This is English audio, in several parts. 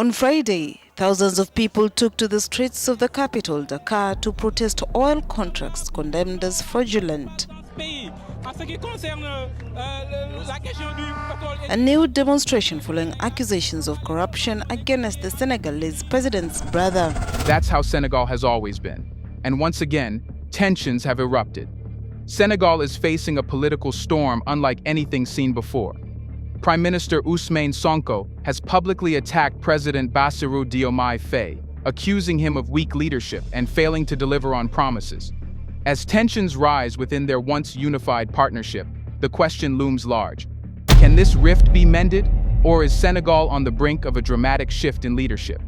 On Friday, thousands of people took to the streets of the capital, Dakar, to protest oil contracts condemned as fraudulent. A new demonstration following accusations of corruption against the Senegalese president's brother. That's how Senegal has always been. And once again, tensions have erupted. Senegal is facing a political storm unlike anything seen before. Prime Minister Ousmane Sonko has publicly attacked President Bassirou Diomaye Faye, accusing him of weak leadership and failing to deliver on promises. As tensions rise within their once unified partnership, the question looms large. Can this rift be mended, or is Senegal on the brink of a dramatic shift in leadership?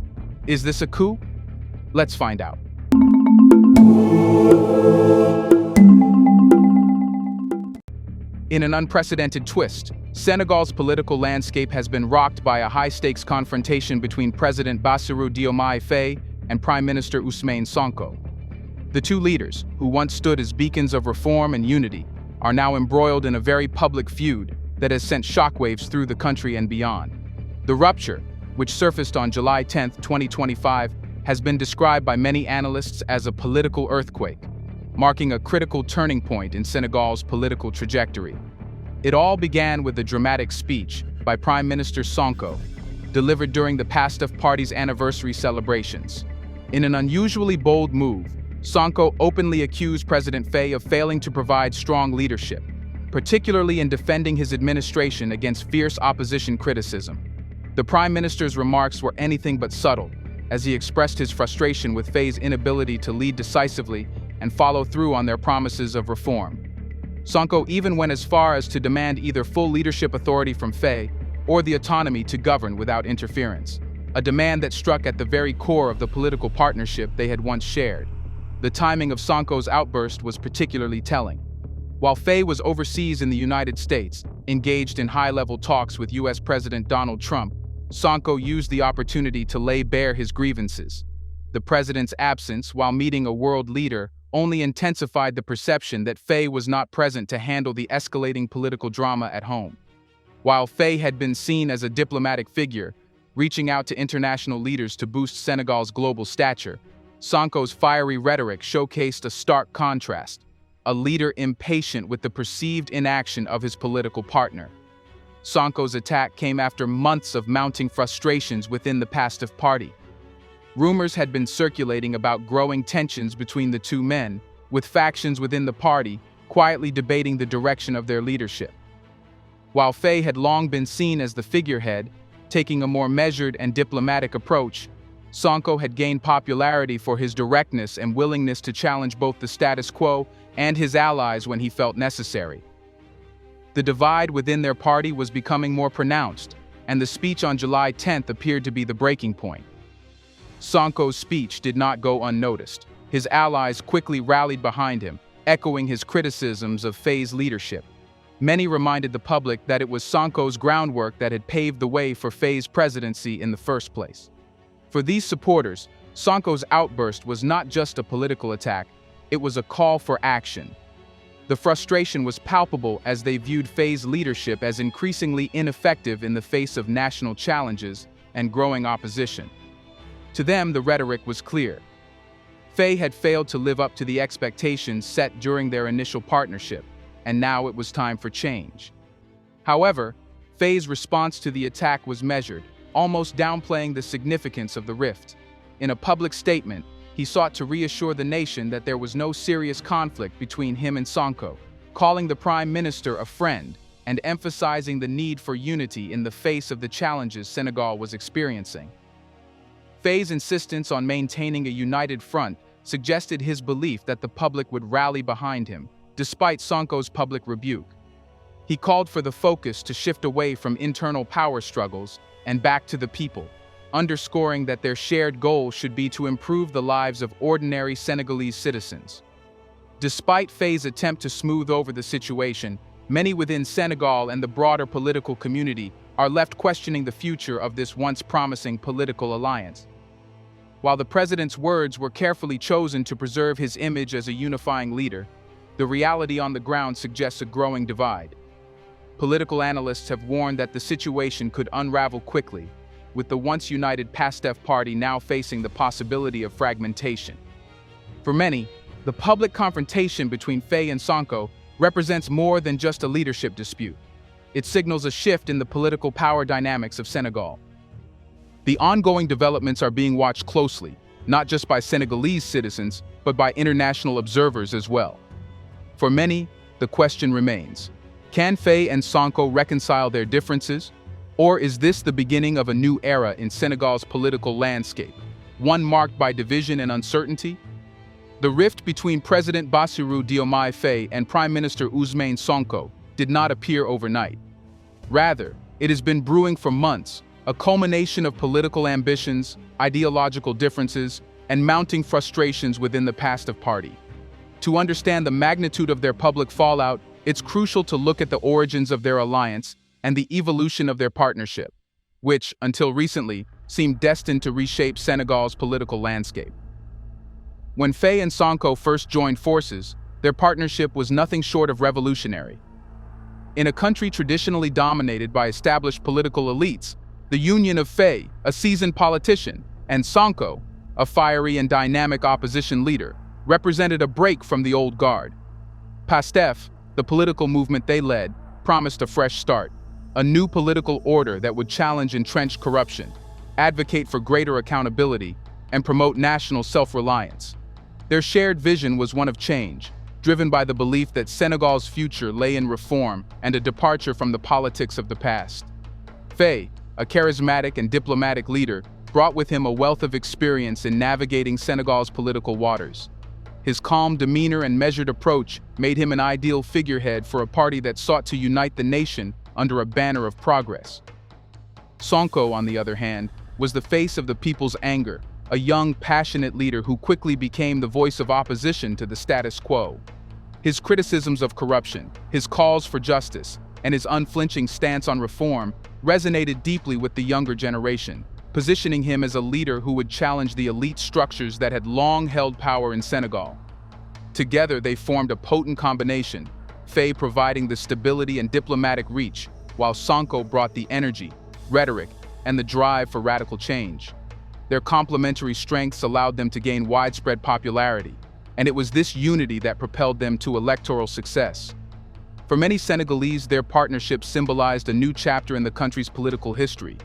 Is this a coup? Let's find out. In an unprecedented twist, Senegal's political landscape has been rocked by a high-stakes confrontation between President Bassirou Diomaye Faye and Prime Minister Ousmane Sonko. The two leaders, who once stood as beacons of reform and unity, are now embroiled in a very public feud that has sent shockwaves through the country and beyond. The rupture, which surfaced on July 10, 2025, has been described by many analysts as a political earthquake, marking a critical turning point in Senegal's political trajectory. It all began with a dramatic speech by Prime Minister Sonko, delivered during the PASTEF party's anniversary celebrations. In an unusually bold move, Sonko openly accused President Faye of failing to provide strong leadership, particularly in defending his administration against fierce opposition criticism. The Prime Minister's remarks were anything but subtle, as he expressed his frustration with Faye's inability to lead decisively and follow through on their promises of reform. Sonko even went as far as to demand either full leadership authority from Faye or the autonomy to govern without interference, a demand that struck at the very core of the political partnership they had once shared. The timing of Sonko's outburst was particularly telling. While Faye was overseas in the United States, engaged in high-level talks with U.S. President Donald Trump, Sonko used the opportunity to lay bare his grievances. The president's absence, while meeting a world leader, only intensified the perception that Faye was not present to handle the escalating political drama at home. While Faye had been seen as a diplomatic figure, reaching out to international leaders to boost Senegal's global stature, Sonko's fiery rhetoric showcased a stark contrast, a leader impatient with the perceived inaction of his political partner. Sonko's attack came after months of mounting frustrations within the PASTEF party. Rumors had been circulating about growing tensions between the two men, with factions within the party quietly debating the direction of their leadership. While Faye had long been seen as the figurehead, taking a more measured and diplomatic approach, Sonko had gained popularity for his directness and willingness to challenge both the status quo and his allies when he felt necessary. The divide within their party was becoming more pronounced, and the speech on July 10th appeared to be the breaking point. Sonko's speech did not go unnoticed. His allies quickly rallied behind him, echoing his criticisms of Faye's leadership. Many reminded the public that it was Sonko's groundwork that had paved the way for Faye's presidency in the first place. For these supporters, Sonko's outburst was not just a political attack, it was a call for action. The frustration was palpable as they viewed Faye's leadership as increasingly ineffective in the face of national challenges and growing opposition. To them, the rhetoric was clear. Faye had failed to live up to the expectations set during their initial partnership, and now it was time for change. However, Faye's response to the attack was measured, almost downplaying the significance of the rift. In a public statement, he sought to reassure the nation that there was no serious conflict between him and Sonko, calling the Prime Minister a friend and emphasizing the need for unity in the face of the challenges Senegal was experiencing. Faye's insistence on maintaining a united front suggested his belief that the public would rally behind him, despite Sonko's public rebuke. He called for the focus to shift away from internal power struggles and back to the people, underscoring that their shared goal should be to improve the lives of ordinary Senegalese citizens. Despite Faye's attempt to smooth over the situation, many within Senegal and the broader political community are left questioning the future of this once promising political alliance. While the president's words were carefully chosen to preserve his image as a unifying leader, the reality on the ground suggests a growing divide. Political analysts have warned that the situation could unravel quickly, with the once united PASTEF party now facing the possibility of fragmentation. For many, the public confrontation between Faye and Sonko represents more than just a leadership dispute. It signals a shift in the political power dynamics of Senegal. The ongoing developments are being watched closely, not just by Senegalese citizens, but by international observers as well. For many, the question remains, can Faye and Sonko reconcile their differences? Or is this the beginning of a new era in Senegal's political landscape, one marked by division and uncertainty? The rift between President Bassirou Diomaye Faye and Prime Minister Ousmane Sonko did not appear overnight. Rather, it has been brewing for months, a culmination of political ambitions, ideological differences, and mounting frustrations within the PASTEF party. To understand the magnitude of their public fallout, it's crucial to look at the origins of their alliance and the evolution of their partnership, which, until recently, seemed destined to reshape Senegal's political landscape. When Faye and Sonko first joined forces, their partnership was nothing short of revolutionary. In a country traditionally dominated by established political elites, the union of Faye, a seasoned politician, and Sonko, a fiery and dynamic opposition leader, represented a break from the old guard. PASTEF, the political movement they led, promised a fresh start, a new political order that would challenge entrenched corruption, advocate for greater accountability, and promote national self-reliance. Their shared vision was one of change, driven by the belief that Senegal's future lay in reform and a departure from the politics of the past. Faye, a charismatic and diplomatic leader, brought with him a wealth of experience in navigating Senegal's political waters. His calm demeanor and measured approach made him an ideal figurehead for a party that sought to unite the nation under a banner of progress. Sonko, on the other hand, was the face of the people's anger, a young, passionate leader who quickly became the voice of opposition to the status quo. His criticisms of corruption, his calls for justice, and his unflinching stance on reform resonated deeply with the younger generation, positioning him as a leader who would challenge the elite structures that had long held power in Senegal. Together, they formed a potent combination, Faye providing the stability and diplomatic reach, while Sonko brought the energy, rhetoric, and the drive for radical change. Their complementary strengths allowed them to gain widespread popularity, and it was this unity that propelled them to electoral success. For many Senegalese, their partnership symbolized a new chapter in the country's political history,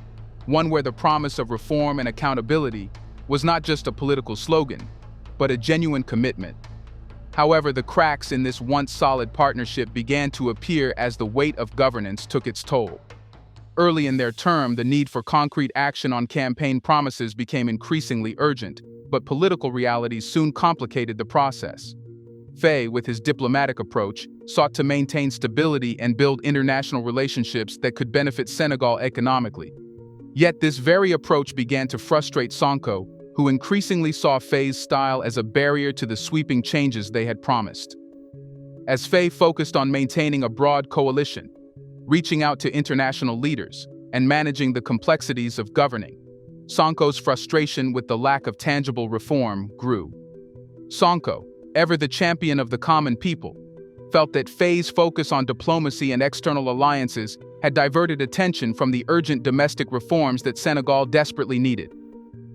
one where the promise of reform and accountability was not just a political slogan, but a genuine commitment. However, the cracks in this once solid partnership began to appear as the weight of governance took its toll. Early in their term, the need for concrete action on campaign promises became increasingly urgent, but political realities soon complicated the process. Faye, with his diplomatic approach, sought to maintain stability and build international relationships that could benefit Senegal economically. Yet this very approach began to frustrate Sonko, who increasingly saw Faye's style as a barrier to the sweeping changes they had promised. As Faye focused on maintaining a broad coalition, reaching out to international leaders, and managing the complexities of governing, Sonko's frustration with the lack of tangible reform grew. Sonko, ever the champion of the common people, felt that Faye's focus on diplomacy and external alliances had diverted attention from the urgent domestic reforms that Senegal desperately needed.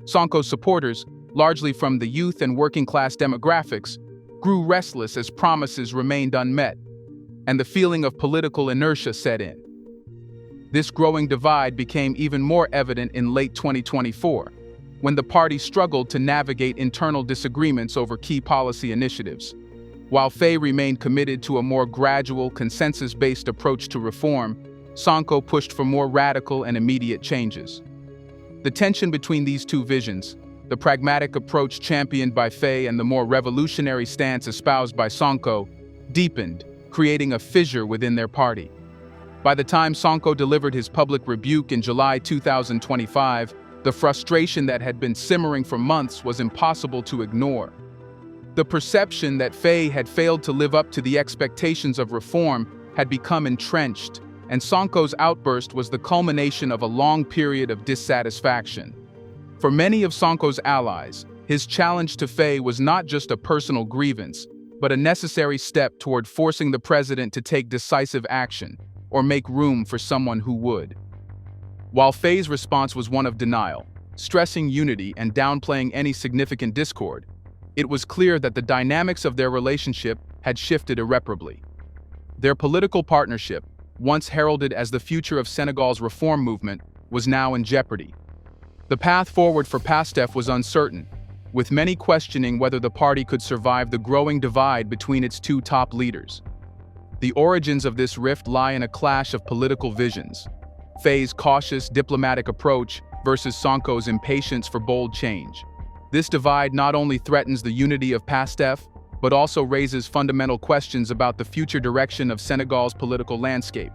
Sonko's supporters, largely from the youth and working-class demographics, grew restless as promises remained unmet, and the feeling of political inertia set in. This growing divide became even more evident in late 2024, when the party struggled to navigate internal disagreements over key policy initiatives. While Faye remained committed to a more gradual, consensus-based approach to reform, Sonko pushed for more radical and immediate changes. The tension between these two visions, the pragmatic approach championed by Faye and the more revolutionary stance espoused by Sonko, deepened, creating a fissure within their party. By the time Sonko delivered his public rebuke in July 2025, the frustration that had been simmering for months was impossible to ignore. The perception that Faye had failed to live up to the expectations of reform had become entrenched, and Sonko's outburst was the culmination of a long period of dissatisfaction. For many of Sonko's allies, his challenge to Faye was not just a personal grievance, but a necessary step toward forcing the president to take decisive action, or make room for someone who would. While Faye's response was one of denial, stressing unity and downplaying any significant discord, it was clear that the dynamics of their relationship had shifted irreparably. Their political partnership, once heralded as the future of Senegal's reform movement, was now in jeopardy. The path forward for PASTEF was uncertain, with many questioning whether the party could survive the growing divide between its two top leaders. The origins of this rift lie in a clash of political visions: Faye's cautious, diplomatic approach versus Sonko's impatience for bold change. This divide not only threatens the unity of PASTEF, but also raises fundamental questions about the future direction of Senegal's political landscape.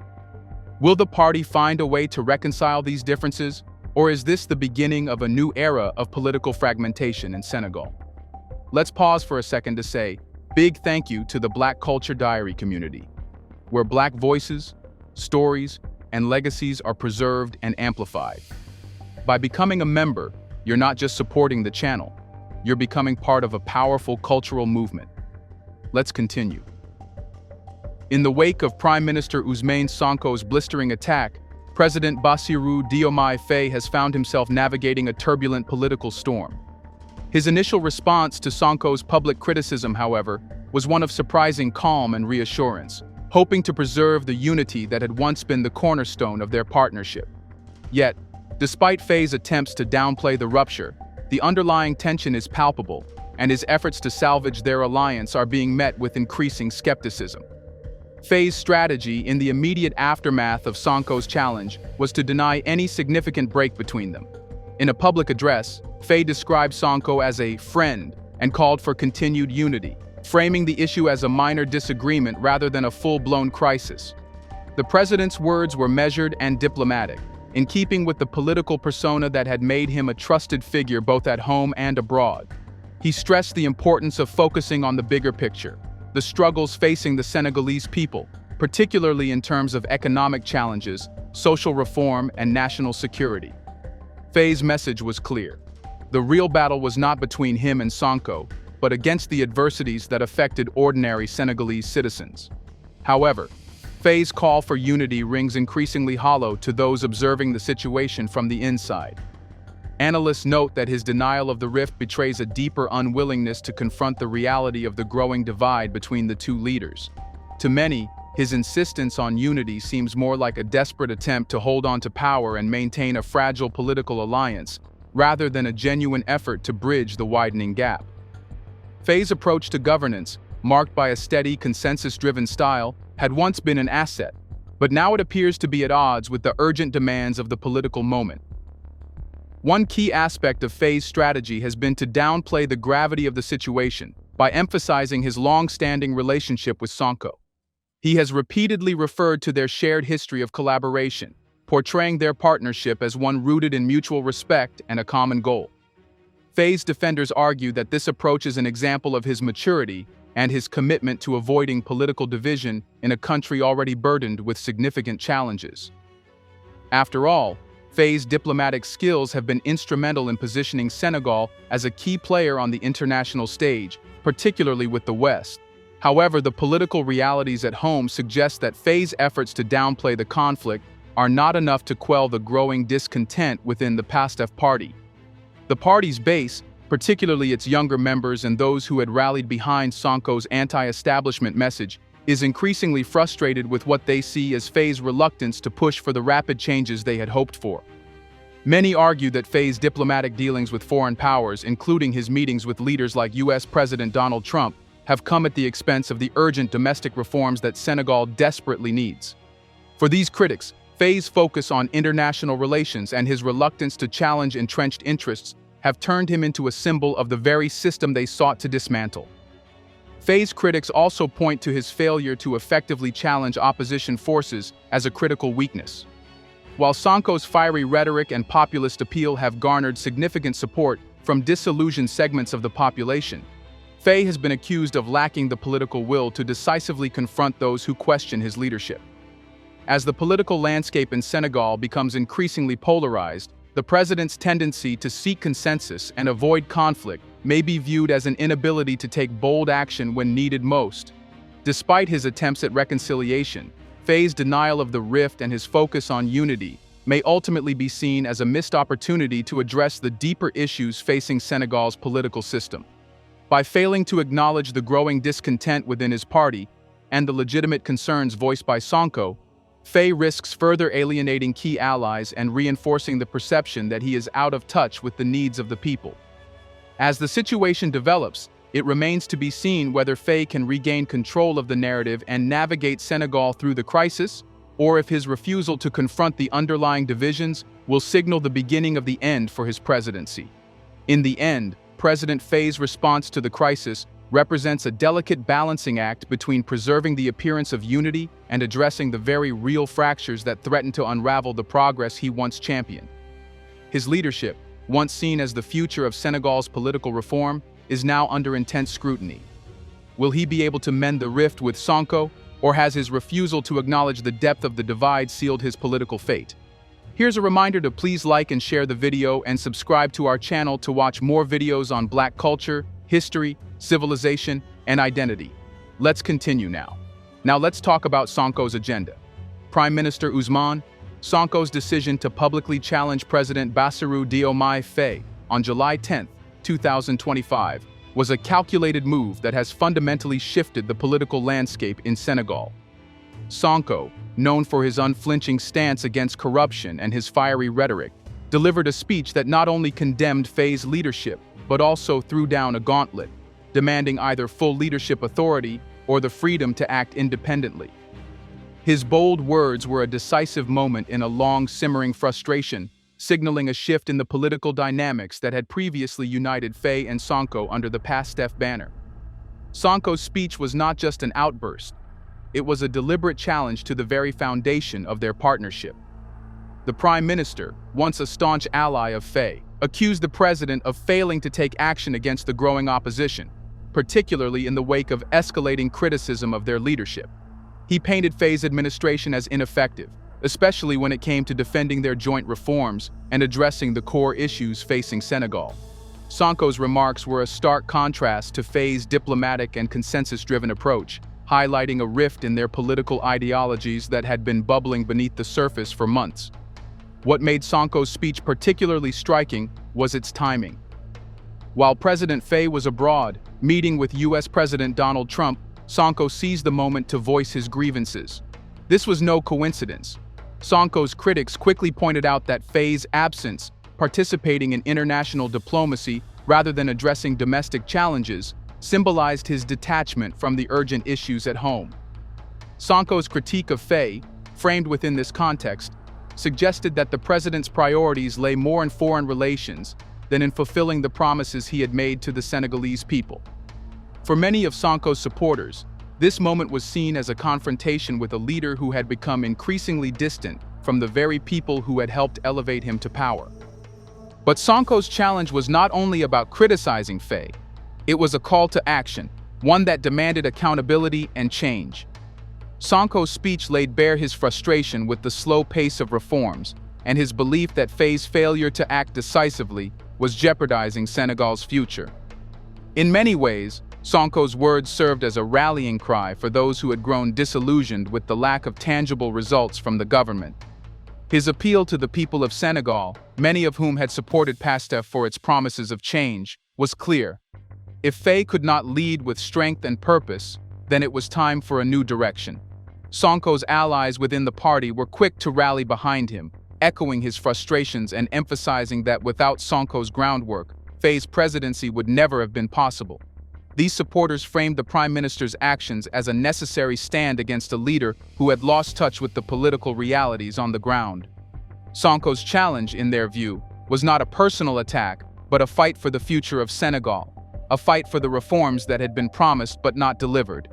Will the party find a way to reconcile these differences, or is this the beginning of a new era of political fragmentation in Senegal? Let's pause for a second to say big thank you to the Black Culture Diary community, where Black voices, stories, and legacies are preserved and amplified. By becoming a member, you're not just supporting the channel, you're becoming part of a powerful cultural movement. Let's continue. In the wake of Prime Minister Ousmane Sonko's blistering attack, President Bassirou Diomaye Faye has found himself navigating a turbulent political storm. His initial response to Sonko's public criticism, however, was one of surprising calm and reassurance, hoping to preserve the unity that had once been the cornerstone of their partnership. Yet, despite Faye's attempts to downplay the rupture, the underlying tension is palpable, and his efforts to salvage their alliance are being met with increasing skepticism. Faye's strategy in the immediate aftermath of Sonko's challenge was to deny any significant break between them. In a public address, Faye described Sonko as a friend and called for continued unity, framing the issue as a minor disagreement rather than a full-blown crisis. The president's words were measured and diplomatic, in keeping with the political persona that had made him a trusted figure both at home and abroad. He stressed the importance of focusing on the bigger picture, the struggles facing the Senegalese people, particularly in terms of economic challenges, social reform, and national security. Faye's message was clear. The real battle was not between him and Sonko, but against the adversities that affected ordinary Senegalese citizens. However, Faye's call for unity rings increasingly hollow to those observing the situation from the inside. Analysts note that his denial of the rift betrays a deeper unwillingness to confront the reality of the growing divide between the two leaders. To many, his insistence on unity seems more like a desperate attempt to hold on to power and maintain a fragile political alliance, rather than a genuine effort to bridge the widening gap. Faye's approach to governance, marked by a steady, consensus-driven style, had once been an asset, but now it appears to be at odds with the urgent demands of the political moment. One key aspect of Faye's strategy has been to downplay the gravity of the situation by emphasizing his long-standing relationship with Sonko. He has repeatedly referred to their shared history of collaboration, portraying their partnership as one rooted in mutual respect and a common goal. Faye's defenders argue that this approach is an example of his maturity and his commitment to avoiding political division in a country already burdened with significant challenges. After all, Faye's diplomatic skills have been instrumental in positioning Senegal as a key player on the international stage, particularly with the West. However, the political realities at home suggest that Faye's efforts to downplay the conflict are not enough to quell the growing discontent within the PASTEF party. The party's base, particularly its younger members and those who had rallied behind Sonko's anti-establishment message, is increasingly frustrated with what they see as Faye's reluctance to push for the rapid changes they had hoped for. Many argue that Faye's diplomatic dealings with foreign powers, including his meetings with leaders like US President Donald Trump, have come at the expense of the urgent domestic reforms that Senegal desperately needs. For these critics, Faye's focus on international relations and his reluctance to challenge entrenched interests have turned him into a symbol of the very system they sought to dismantle. Faye's critics also point to his failure to effectively challenge opposition forces as a critical weakness. While Sonko's fiery rhetoric and populist appeal have garnered significant support from disillusioned segments of the population, Faye has been accused of lacking the political will to decisively confront those who question his leadership. As the political landscape in Senegal becomes increasingly polarized, the president's tendency to seek consensus and avoid conflict may be viewed as an inability to take bold action when needed most. Despite his attempts at reconciliation, Faye's denial of the rift and his focus on unity may ultimately be seen as a missed opportunity to address the deeper issues facing Senegal's political system. By failing to acknowledge the growing discontent within his party and the legitimate concerns voiced by Sonko, Faye risks further alienating key allies and reinforcing the perception that he is out of touch with the needs of the people. As the situation develops, it remains to be seen whether Faye can regain control of the narrative and navigate Senegal through the crisis, or if his refusal to confront the underlying divisions will signal the beginning of the end for his presidency. In the end, President Faye's response to the crisis represents a delicate balancing act between preserving the appearance of unity and addressing the very real fractures that threaten to unravel the progress he once championed. His leadership, once seen as the future of Senegal's political reform, is now under intense scrutiny. Will he be able to mend the rift with Sonko, or has his refusal to acknowledge the depth of the divide sealed his political fate? Here's a reminder to please like and share the video and subscribe to our channel to watch more videos on Black culture, history, civilization, and identity. Let's continue now. Now let's talk about Sonko's agenda. Prime Minister Ousmane Sonko's decision to publicly challenge President Bassirou Diomaye Faye on July 10, 2025, was a calculated move that has fundamentally shifted the political landscape in Senegal. Sonko, known for his unflinching stance against corruption and his fiery rhetoric, delivered a speech that not only condemned Faye's leadership, but also threw down a gauntlet, demanding either full leadership authority or the freedom to act independently. His bold words were a decisive moment in a long simmering frustration, signaling a shift in the political dynamics that had previously united Faye and Sonko under the PASTEF banner. Sonko's speech was not just an outburst, it was a deliberate challenge to the very foundation of their partnership. The Prime Minister, once a staunch ally of Faye, accused the president of failing to take action against the growing opposition, particularly in the wake of escalating criticism of their leadership. He painted Faye's administration as ineffective, especially when it came to defending their joint reforms and addressing the core issues facing Senegal. Sonko's remarks were a stark contrast to Faye's diplomatic and consensus-driven approach, highlighting a rift in their political ideologies that had been bubbling beneath the surface for months. What made Sonko's speech particularly striking was its timing. While President Faye was abroad, meeting with U.S. President Donald Trump, Sonko seized the moment to voice his grievances. This was no coincidence. Sonko's critics quickly pointed out that Faye's absence, participating in international diplomacy rather than addressing domestic challenges, symbolized his detachment from the urgent issues at home. Sonko's critique of Faye, framed within this context, suggested that the president's priorities lay more in foreign relations than in fulfilling the promises he had made to the Senegalese people. For many of Sonko's supporters, this moment was seen as a confrontation with a leader who had become increasingly distant from the very people who had helped elevate him to power. But Sonko's challenge was not only about criticizing Faye, it was a call to action, one that demanded accountability and change. Sonko's speech laid bare his frustration with the slow pace of reforms and his belief that Faye's failure to act decisively was jeopardizing Senegal's future. In many ways, Sonko's words served as a rallying cry for those who had grown disillusioned with the lack of tangible results from the government. His appeal to the people of Senegal, many of whom had supported PASTEF for its promises of change, was clear. If Faye could not lead with strength and purpose, then it was time for a new direction. Sonko's allies within the party were quick to rally behind him, echoing his frustrations and emphasizing that without Sonko's groundwork, Faye's presidency would never have been possible. These supporters framed the Prime Minister's actions as a necessary stand against a leader who had lost touch with the political realities on the ground. Sonko's challenge, in their view, was not a personal attack, but a fight for the future of Senegal, a fight for the reforms that had been promised but not delivered.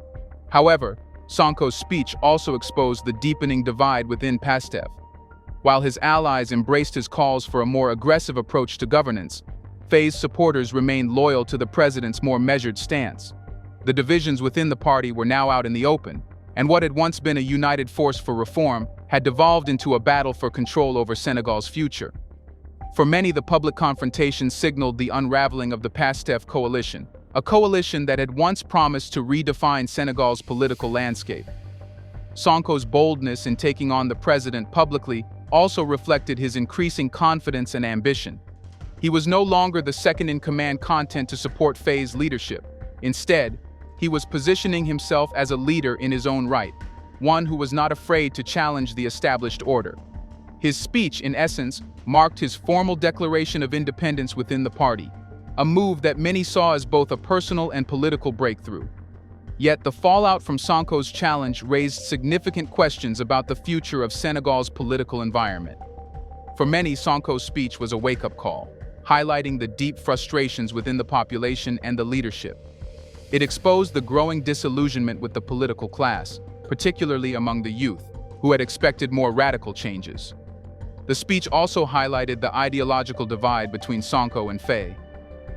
However, Sonko's speech also exposed the deepening divide within PASTEF. While his allies embraced his calls for a more aggressive approach to governance, Faye's supporters remained loyal to the president's more measured stance. The divisions within the party were now out in the open, and what had once been a united force for reform had devolved into a battle for control over Senegal's future. For many, the public confrontation signaled the unraveling of the PASTEF coalition, a coalition that had once promised to redefine Senegal's political landscape. Sonko's boldness in taking on the president publicly also reflected his increasing confidence and ambition. He was no longer the second-in-command content to support Faye's leadership. Instead, he was positioning himself as a leader in his own right, one who was not afraid to challenge the established order. His speech, in essence, marked his formal declaration of independence within the party, a move that many saw as both a personal and political breakthrough. Yet the fallout from Sonko's challenge raised significant questions about the future of Senegal's political environment. For many, Sonko's speech was a wake-up call, highlighting the deep frustrations within the population and the leadership. It exposed the growing disillusionment with the political class, particularly among the youth, who had expected more radical changes. The speech also highlighted the ideological divide between Sonko and Faye.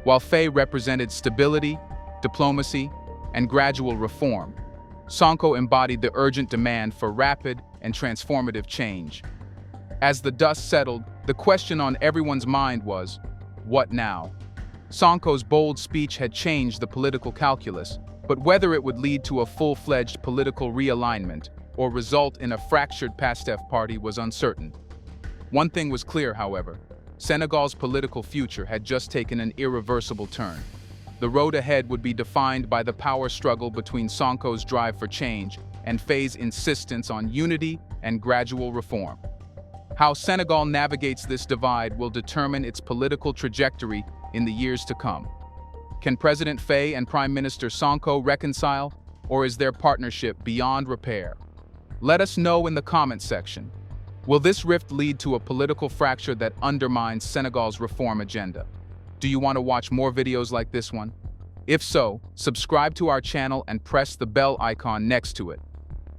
While Faye represented stability, diplomacy, and gradual reform, Sonko embodied the urgent demand for rapid and transformative change. As the dust settled, the question on everyone's mind was, what now? Sonko's bold speech had changed the political calculus, but whether it would lead to a full-fledged political realignment or result in a fractured Pastef party was uncertain. One thing was clear, however: Senegal's political future had just taken an irreversible turn. The road ahead would be defined by the power struggle between Sonko's drive for change and Faye's insistence on unity and gradual reform. How Senegal navigates this divide will determine its political trajectory in the years to come. Can President Faye and Prime Minister Sonko reconcile, or is their partnership beyond repair? Let us know in the comments section. Will this rift lead to a political fracture that undermines Senegal's reform agenda? Do you want to watch more videos like this one? If so, subscribe to our channel and press the bell icon next to it.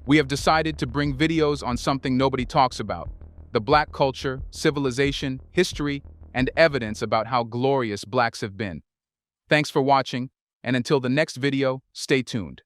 We have decided to bring videos on something nobody talks about: the Black culture, civilization, history, and evidence about how glorious Blacks have been. Thanks for watching, and until the next video, stay tuned.